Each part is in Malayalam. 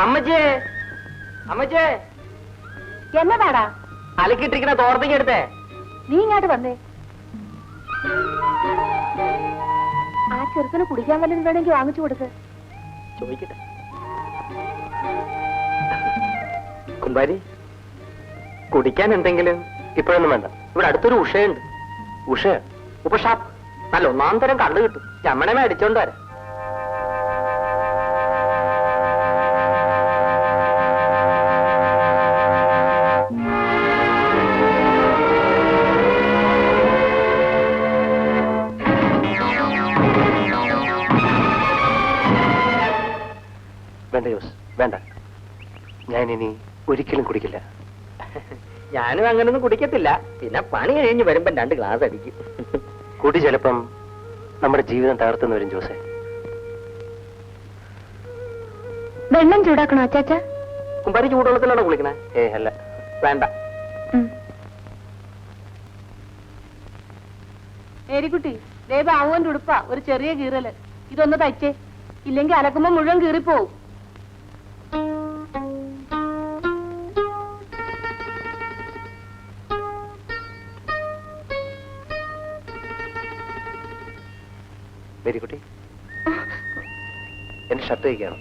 അമ്മച്ചേ, അമ്മച്ചേ, എന്നതാടാ? അലക്കിട്ടിരിക്കണ തോർത്തേക്ക് എടുത്തേ. നീ ഇങ്ങോട്ട് വന്നേ. ആ ചെറുക്കന് കുടിക്കാൻ വല്ലതും വേണമെങ്കിൽ വാങ്ങിച്ചു കൊടുക്ക്. ചോദിക്കട്ടെ. കുമ്പാരി, കുടിക്കാൻ എന്തെങ്കിലും? ഇപ്പോഴൊന്നും വേണ്ട. ഇവിടെ അടുത്തൊരു ഉഷയുണ്ട്. ഉഷ ഉപഷാപ്പ്. നല്ല ഒന്നാം തരം കള്ളു കിട്ടും. ചമ്മണമേ അടിച്ചോണ്ട് വരാം. വേണ്ട ജോസ്, വേണ്ട. ഞാനിനി ഒരിക്കലും കുടിക്കില്ല. ഞാനും അങ്ങനൊന്നും കുടിക്കത്തില്ല. പിന്നെ പണി കഴിഞ്ഞ് വരുമ്പോ 2 ഗ്ലാസ് അടിക്കും. കുടി ചിലപ്പം നമ്മുടെ ജീവിതം തകർത്തുന്ന വരും ജോസെ. വെള്ളം ചൂടാക്കണോ അച്ചാച്ച? കുമ്പാരി ചൂടുവെള്ളത്തിലാണോ കുളിക്കണേ? അല്ല. വേണ്ട. മേരിക്കുട്ടി, ദേ ബാവുവിന്റെ ഉടുപ്പാ, ഒരു ചെറിയ കീറല്. ഇതൊന്ന് തയ്ച്ചേ, ഇല്ലെങ്കിൽ അലക്കുമ്പോ മുഴുവൻ കീറിപ്പോവും. മേരിക്കുട്ടി, എന്റെ ഷർട്ട് തയ്ക്കാണോ?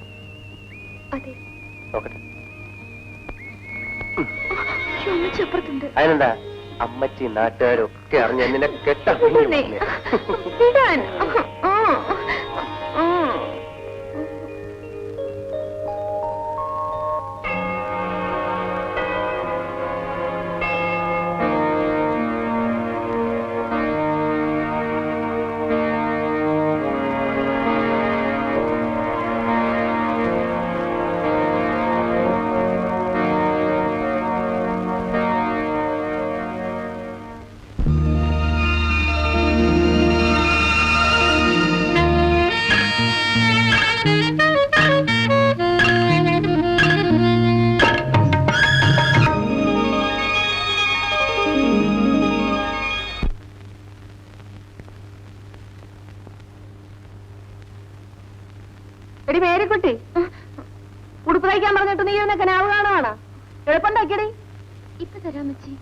അതെ. നോക്കട്ടെ. അപ്പുറത്തുണ്ട്. അതിനെന്താ? അമ്മച്ചി നാട്ടുകാരൊക്കെ അറിഞ്ഞ നിന്നെ കെട്ടാൻ. എടി മേരിക്കുട്ടി, ഉടുപ്പ് തയ്ക്കാൻ പറഞ്ഞിട്ട് നീ ഇരുന്ന കനാവ് കാണുവാണ്. എളുപ്പം തയ്ക്കടി. ഇപ്പൊ തരാം മച്ചി.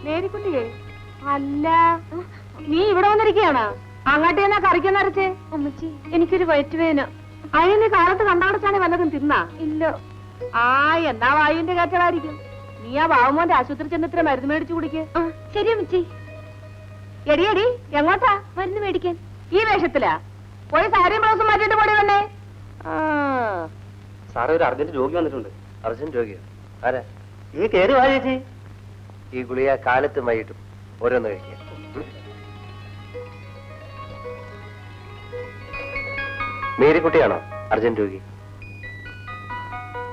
മേരിക്കുട്ടിയെ, അല്ല നീ ഇവിടെ വന്നിരിക്കുകയാണോ? അങ്ങോട്ട് എന്നാ കറിക്കുന്ന അരച്ചേ? അമ്മച്ചി, എനിക്കൊരു വയറ്റുവേന. അതിന് നീ കാലത്ത് കണ്ടടച്ചാണെ വല്ലതും തിന്നാ? ഇല്ല. ആ, എന്നാ വായുവിന്റെ കയറ്റമായിരിക്കും. നീ ആ ബാബുമോന്റെ ആശുപത്രി ചെന്നിത്ര മരുന്ന് മേടിച്ചു കുടിക്ക്. ശരി അമ്മച്ചി. എടിയടി, എങ്ങോട്ടാ? മരുന്ന് മേടിക്കാൻ. ഈ വേഷത്തിലാ? പോയി സാരിയും ബ്ലൗസും മാറ്റിട്ട് പോടി വന്നേ. സാറേ, ഒരു അർജന്റ് രോഗി വന്നിട്ടുണ്ട്. അർജന്റ് രോഗിയോ? ആരാ? ഈ കേറി വാ ചേച്ചി. ഈ ഗുളിക കാലത്തും വൈകിട്ടും ഓരോന്ന് കഴിക്കുക. മേരിക്കുട്ടിയാണോ അർജന്റ് രോഗി?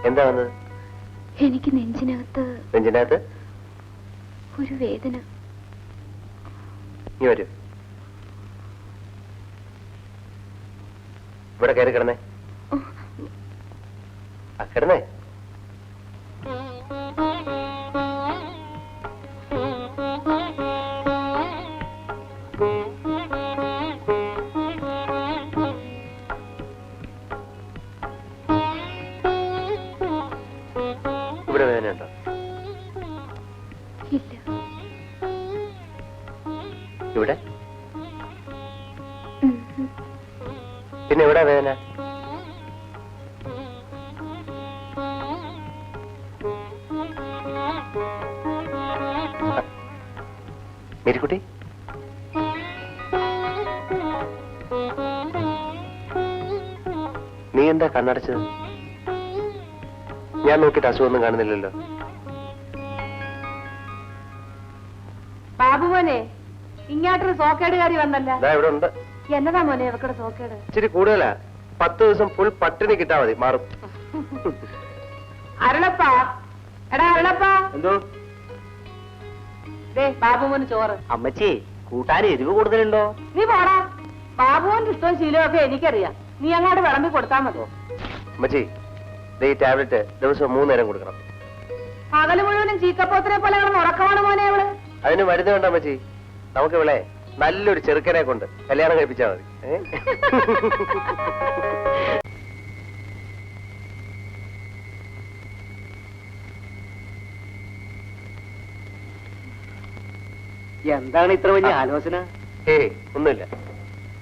എന്താ വന്നത്? എനിക്ക് നെഞ്ചിനകത്ത് ഒരു വേദന. നീ വരൂ. ഇവിടെ കയറി കിടന്നേ. കിടന്നേ. ഇവിടെ വേദനയുണ്ടോ? ഇല്ല. ഇവിടെ? പിന്നെ എവിടെ വേദന? മേരിക്കുട്ടി, നീ എന്താ കണ്ണടച്ചത്? ഞാൻ നോക്കിയിട്ട് അസുഖമൊന്നും കാണുന്നില്ലല്ലോ. ബാബുമോനെ, ഇങ്ങോട്ടൊരു സോക്കേടുകാരി വന്നല്ല. ഇവിടെ ഉണ്ട്. എന്നതാ മോനെ അവക്കടെ സോക്കേട്? ഇച്ചിരി കൂടുതലാ. 10 ദിവസം ഫുൾ പട്ടിണി കിട്ടാ മതി, മാറും. അരുളപ്പാ, എടാ അരുളപ്പാ. എന്തോ? ബാബുമോന് ചോറ്. അമ്മച്ചി, കൂട്ടാൻ എരിവ് കൂടുതലുണ്ടോ? നീ പോടാ. ബാബുവിന്റെ ഇഷ്ടവും ശീലമൊക്കെ എനിക്കറിയാം. നീ അങ്ങോട്ട് വിളമ്പി കൊടുത്താൽ മതി. അമ്മച്ചി, ഈ ടാബ്ലറ്റ് ദിവസം 3 നേരം കൊടുക്കണം. പകല് മുഴുവനും ചീക്കപ്പോത്തിനെ പോലെ ഉറക്കമാണ് മോനെ. അതിന് മരുന്ന് വേണ്ട അമ്മച്ചി. നമുക്ക് ഇവിടെ നല്ലൊരു ചെറുക്കനെ കൊണ്ട് കല്യാണം കഴിപ്പിച്ചാൽ മതി. എന്താണ് ഇത്ര വലിയ ആലോചന? ഒന്നുമില്ല.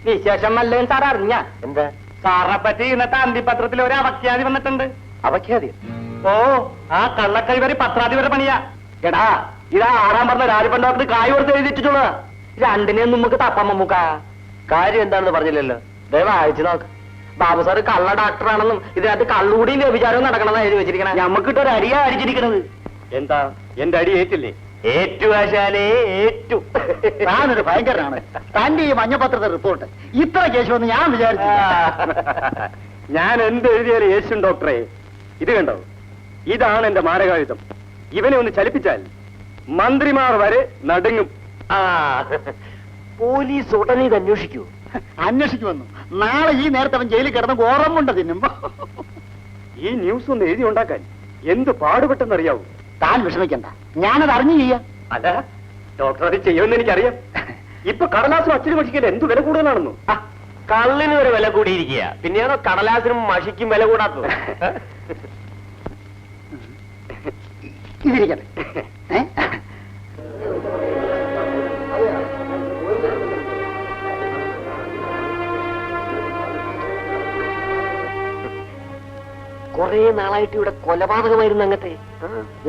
വിശേഷം നല്ലതെന്ന് സാർ അറിഞ്ഞ? എന്താ? സാറിനെ പറ്റി ഇന്നത്തെ അന്തിപത്രത്തിൽ ഒരു അവഖ്യാതി വന്നിട്ടുണ്ട്. അവഖ്യാതി? ഓ, ആ കള്ളക്കൈവരി പത്രാധിപരുടെ പണിയാ. എടാ, ഇതാ ആറാം പറഞ്ഞ രാജപ്പൻ ഡോക്ടർ കായ് കൊടുത്ത് എഴുതിയിട്ടുള്ളതാ. രണ്ടിനെയും നമുക്ക് തപ്പാം മമ്മൂക്ക. കാര്യം എന്താണെന്ന് പറഞ്ഞില്ലല്ലോ. ദയവ് അയച്ചു നോക്ക്. ബാബു സാറ് കള്ള ഡോക്ടറാണെന്നും ഇതിനകത്ത് കള്ളുകൂടിയും വ്യഭിചാരവും നടക്കണമെന്ന് എഴുതി വെച്ചിരിക്കണേ. ഞമ്മക്കിട്ടൊരു അടിയാ അടിച്ചിരിക്കണത്. എന്താ എന്റെ അടി ഏറ്റില്ലേ? ഏറ്റു ആശാലേ, ഏറ്റു. താനൊരു ഭയങ്കരനാണ്. തന്റെ ഈ മഞ്ഞപത്രത്തെ റിപ്പോർട്ട് ഇത്ര കേശുവെന്ന് ഞാൻ വിചാരിച്ചു. ഞാൻ എന്ത് എഴുതിയാലും യേശുൻ ഡോക്ടറെ. ഇത് കണ്ടോ? ഇതാണ് എന്റെ മാരകായുധം. ഇവനെ ഒന്ന് ചലിപ്പിച്ചാൽ മന്ത്രിമാർ വരെ നടുങ്ങും. പോലീസ് ഉടനെ ഇത് അന്വേഷിക്കൂ. അന്വേഷിക്കുമെന്നു. നാളെ ഈ നേരത്തെ അവൻ ജയിലിൽ കിടന്ന് ഓർമ്മ തിന്നും. ഈ ന്യൂസ് ഒന്ന് എഴുതി ഉണ്ടാക്കാൻ എന്ത് പാടുപെട്ടെന്നറിയാവൂ. താൻ വിഷമിക്കണ്ട, ഞാനത് അറിഞ്ഞു ചെയ്യാം. അല്ല, ഡോക്ടർ അത് ചെയ്യുമെന്ന് എനിക്കറിയാം. ഇപ്പൊ കടലാസും അച്ഛനും മഷിക്കൽ എന്ത് വില കൂടുതലാണെന്നു. കള്ളിന് ഒരു വില കൂടിയിരിക്കുക, പിന്നെയാണോ കടലാസിനും മഷിക്കും വില കൂടാത്തത്? ഇതിരിക്കട്ടെ. കൊറേ നാളായിട്ട് ഇവിടെ കൊലപാതകമായിരുന്നു അങ്ങത്തെ.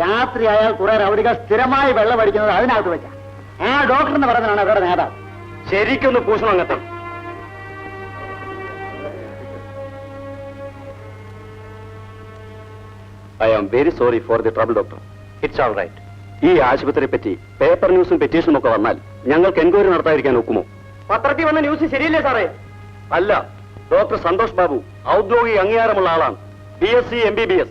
രാത്രി ആയാൽ കുറെ റൗഡികൾ സ്ഥിരമായി വെള്ളം അടിക്കുന്നത് അതിനകത്ത് വെച്ച ആ ഡോക്ടർ എന്ന് പറയുന്നതാണ് അവരുടെ നേതാവ്. ശരിക്കൊന്ന് പൂശണം അങ്ങത്തെ. I am very sorry for the trouble doctor. It's all right. ഈ ആശുപത്രിയെ പറ്റി പേപ്പർ ന്യൂസും പെറ്റീഷനും ഒക്കെ വന്നാൽ ഞങ്ങൾക്ക് എൻക്വയറി നടത്താതിരിക്കാൻ ഒക്കുമോ? പത്രത്തിൽ വന്ന ന്യൂസ് ശരിയല്ലേ സാറേ? അല്ല, ഡോക്ടർ സന്തോഷ് ബാബു ഔദ്യോഗിക അംഗീകാരമുള്ള ആളാണ്. BSc MBBS.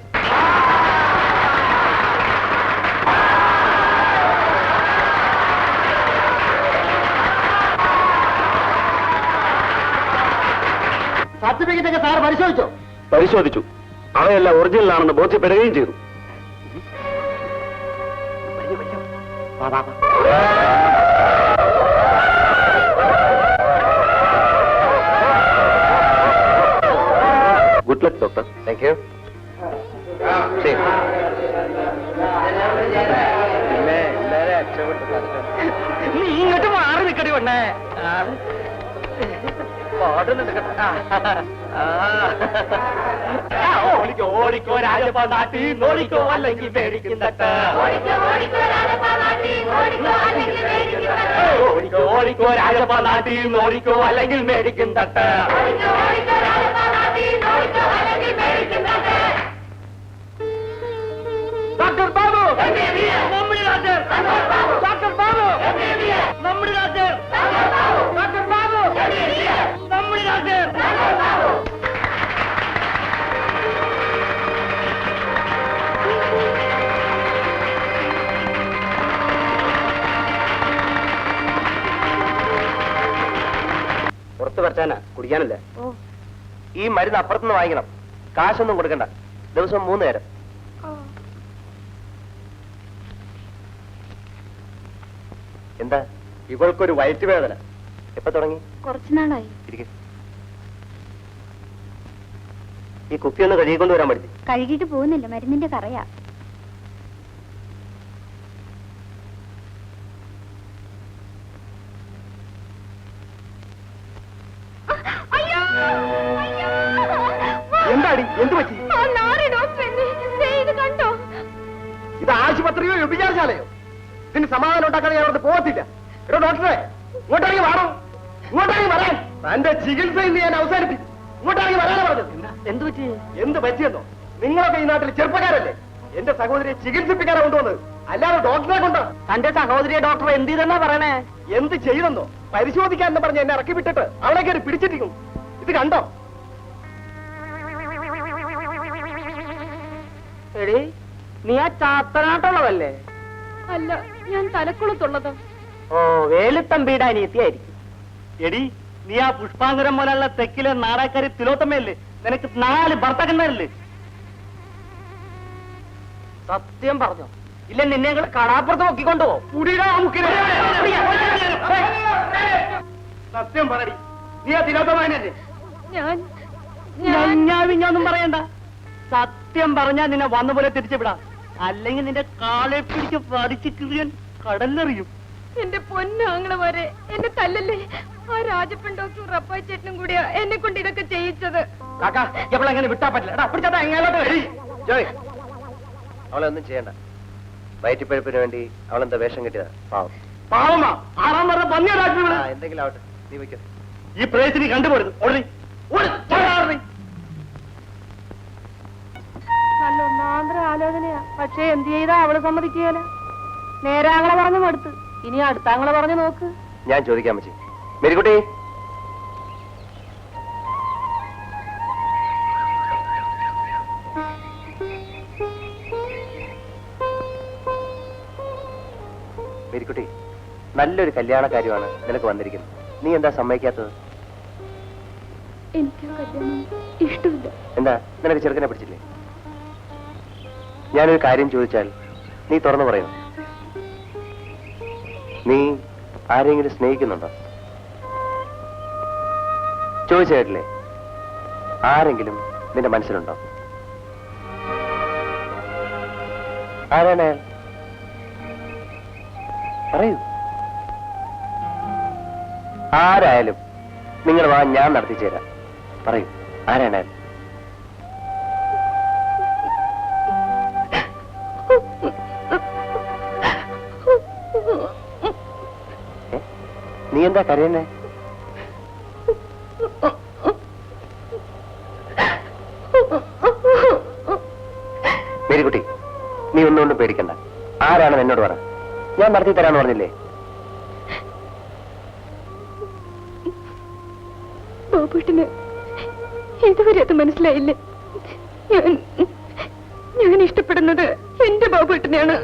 സർട്ടിഫിക്കറ്റ് ഒക്കെ സാർ പരിശോധിച്ചോ? പരിശോധിച്ചു. അവയെല്ലാം ഒറിജിനലാണെന്ന് ബോധ്യപ്പെടുകയും ചെയ്തു. Good luck doctor. Thank you. നീ ഇങ്ങോട്ട് മാറി നിൽക്കടി പെണ്ണേ. ഓടിക്കോ രാജപ്പ നാട്ടി നോടിക്കോ അല്ലെങ്കിൽ മേടിക്കും തട്ട്. ഓടിക്കോ രാജപ്പ നാട്ടി നോടിക്കോ അല്ലെങ്കിൽ മേടിക്കും തട്ട്. ഡോക്ടർ ബാബു, നമ്മുടെ ഡോക്ടർ. ഡോക്ടർ ബാബു, നമ്മുടെ ഡോക്ടർ. ഡോക്ടർ ബാബു, നമ്മുടെ ഡോക്ടർ. പുറത്ത് പറ്റാനാ, കുടിക്കാനല്ല. ഈ മരുന്ന് അപ്പുറത്തുനിന്ന് വാങ്ങിക്കണം. കാശൊന്നും കൊടുക്കണ്ട. ദിവസം 3 നേരം. എന്താ? ഇവൾക്കൊരു വയറ്റുവേദന. എപ്പോ തുടങ്ങി? കുറച്ചു നാളായി. ഈ കുപ്പി ഒന്ന് കഴുകിക്കൊണ്ട് വരാൻ പറ്റി. കഴുകിയിട്ട് പോകുന്നില്ല, മരുന്നിന്റെ കറയാ. എന്താടി? എന്ത് പറ്റി? കണ്ടോ? ഇത് ആശുപത്രിയോ വ്യഭിചാരശാലയോ? ഇതിന് സമാധാനം ഉണ്ടാക്കാൻ ഞാൻ അവിടെ പോകത്തില്ല. എടോ ഡോക്ടറെ, ഇങ്ങോട്ടിറങ്ങി വാടോ. ഇങ്ങോട്ടിറങ്ങി വരാൻ. തന്റെ ചികിത്സ ഇന്ന് ഞാൻ അവസാനിപ്പിക്കും. ഇങ്ങോട്ടിറങ്ങി വരാനാ പറഞ്ഞത്. എന്ത് പറ്റി? എന്ത് പറ്റിയെന്നോ? നിങ്ങളൊക്കെ ഈ നാട്ടിൽ ചെറുപ്പക്കാരല്ലേ? എന്റെ സഹോദരിയെ ചികിത്സിപ്പിക്കാനാ കൊണ്ടുവന്നത്, അല്ലാതെ ഡോക്ടറെ കൊണ്ടോ? തന്റെ സഹോദരിയെ ഡോക്ടർ എന്ത് ചെയ്തെന്നാ പറയണേ? എന്ത് ചെയ്തെന്നോ? പരിശോധിക്കാൻ എന്ന് പറഞ്ഞ് എന്നെ ഇറക്കി വിട്ടിട്ട് അവളെ കയറി പിടിച്ചിരിക്കും. ഇത് കണ്ടോ? എടി, നീ ആ ചാത്തനാട്ടുള്ളതല്ലേ? അല്ല, ഞാൻ തലക്കുളത്തുള്ളത്. ഓ, വേലുത്തമ്പിയുടെ അനിയത്തിയായിരിക്കും. എടി, നീ ആ പുഷ്പാങ്കരം പോലുള്ള തെക്കിലെ നാടാക്കാരി തിലോത്തമ്മയല്ലേ? നിനക്ക് 4 ഭർത്താക്കന്മാരല്ലേ? സത്യം പറഞ്ഞോ? ഇല്ല നിന്നെ ഞങ്ങൾ കടാപ്പുറത്ത് നോക്കിക്കൊണ്ടോ സത്യം പറടി, നീ ആ തിലോത്തമാനല്ലേ? ഞാനൊന്നും പറയണ്ട. സത്യം പറഞ്ഞാ നിന്നെ വന്ന പോലെ തിരിച്ചു വിടാം, അല്ലെങ്കിൽ നിന്റെ കാലെ പിടിച്ച് പറിച്ച് കിറിയാൻ കടലെറിയും. എന്റെ പൊന്നാങ്ങളെ എന്നെ തല്ലല്ലേ. ആ രാജപ്പൻ ഡോക്ടറും റപ്പായി ചേട്ടനും കൂടിയാ എന്നെ കൊണ്ട് ഇതൊക്കെ ചെയ്യിച്ചത്. കാക്കാ എപ്പോഴെങ്ങനെ വിട്ടാ പറ്റില്ല. പിടിച്ചാ എങ്ങോട്ട് വഴി. ജോയ്, അവളെ ഒന്നും ചെയ്യണ്ട. വയറ്റിപ്പഴുപ്പിന് വേണ്ടി അവളെന്താ വേഷം കെട്ടിയതാ. പാവം. പാവമാ, ആറാം പറഞ്ഞ പന്നിയ എന്തെങ്കിലും ആവട്ടെ, നീ വയ്ക്കും. ഈ പ്രേസിനി കണ്ടുപോരുത്. ഓടി നല്ല ഒന്നാന്തര ആലോചനയാ. പക്ഷെ എന്ത് ചെയ്താ അവള് സമ്മതിക്കുകയല്ല. നേരാങ്ങളെ പറഞ്ഞു മടുത്ത്, ഇനി അടുത്താങ്ങളെ പറഞ്ഞു നോക്ക്. ഞാൻ ചോദിക്കാൻ പറ്റി. മേരിക്കുട്ടി, മേരിക്കുട്ടി, നല്ലൊരു കല്യാണ കാര്യമാണ് നിനക്ക് വന്നിരിക്കുന്നത്. നീ എന്താ സമ്മതിക്കാത്തത്? എനിക്ക് കല്യാണം ഇഷ്ടമില്ല. എന്താ, നിനക്ക് ചെറുക്കനെ പിടിച്ചില്ലേ? ഞാനൊരു കാര്യം ചോദിച്ചാൽ നീ തുറന്നു പറയണം. നീ ആരെങ്കിലും സ്നേഹിക്കുന്നുണ്ടോ? ചോദിച്ചേട്ടില്ലേ? ആരെങ്കിലും നിന്റെ മനസ്സിലുണ്ടോ? ആരാണ്? പറയൂ. ആരായാലും നിങ്ങൾ വാ, ഞാൻ നടത്തിച്ചു തരാം. പറയൂ, ആരാണായാലും. നീ എന്താ കരയുന്നേ? മേരിക്കുട്ടി, നീ ഒന്നുകൊണ്ടും പേടിക്കണ്ട. ആരാണെന്ന് എന്നോട് പറ, ഞാൻ നടത്തി തരാന്ന് പറഞ്ഞില്ലേ? ബാബുട്ടിന് ഇതുവരെ അത് മനസ്സിലായില്ലേ? ഞാൻ ഇഷ്ടപ്പെടുന്നത് എന്റെ ബാബുട്ടിനെയാണ്.